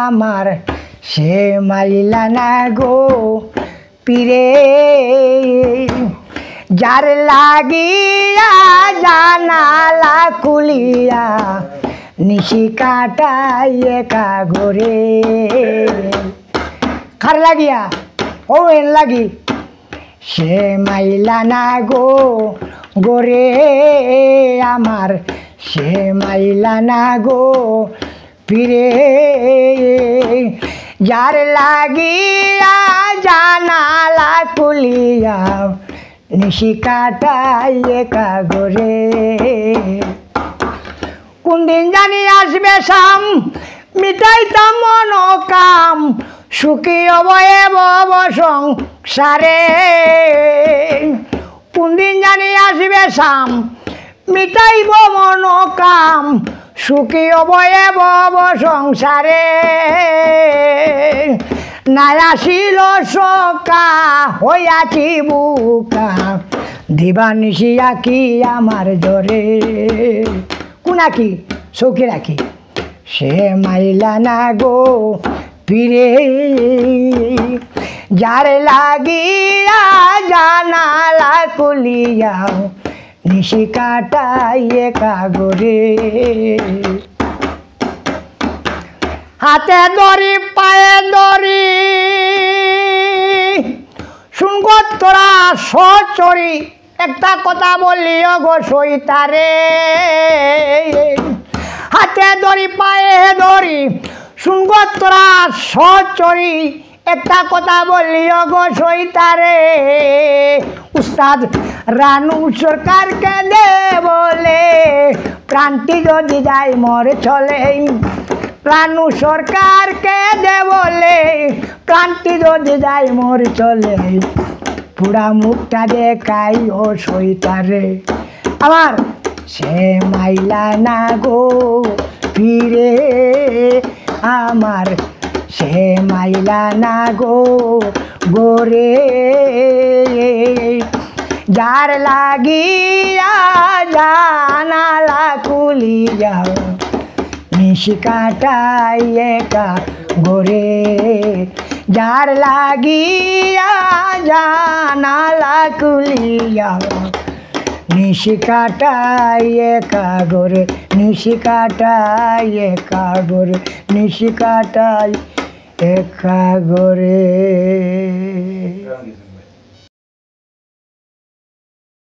আমার সে মাইলা না গো পীরে যার লাগিয়া জানালা কুলিয়া নিশি কাটাই একা ঘরে কার লাগিয়া ও এন লাগি সে মাইলা না গো গোরে আমার সে মাইলা না গো পীরে যার লাগিয়া জানালা কুলিয়া নিশি কাটাই একা ঘরে কোনদিন জানি আসবে শাম মিটাইতাম মনোকাম সুখী অবয়ে ভব সংসারে কোনদিন জানি আসবে শাম মিটাইব মনোকাম সুখী অবয়ে ভব সংসারে নাই আসিল সকা হইয়াছি বুকা দিবানিশি আঁকি আমার জরে কোন আঁকি সৌখী রাখি সে মাইলা না গো পীরে যার লাগিয়া জানালা কুলিয়া নিশি কাটাই একা ঘরে হাতে দড়ি পায়ে দড়ি শুনগ তোরা সচরি একটা কথা বললিও গো সইতারে হাতে দড়ি পায়ে দড়ি শুনগ তোরা সচরি একটা কথা বললিও গো সইতারে উস্তাদ রানু সরকারকে দে বলে প্রান্তি যদি যায় মরে চলে রানু সরকারকে দে বলে প্রান্তি যদি যায় মরে চলে পুরা মুখটা দেখাই ও সইতারে আমার সে মাইলা না গো পীরে আমার সে মাইলা না গো গোরে যার লাগিয়া জানালা কুলিয়া নিশি কাটাই একা ঘরে যার লাগিয়া জানালা কুলিয়া নিশি কাটাই একা ঘরে নিশি কাটাই একা ঘরে নিশি কাটাই একা ঘরে।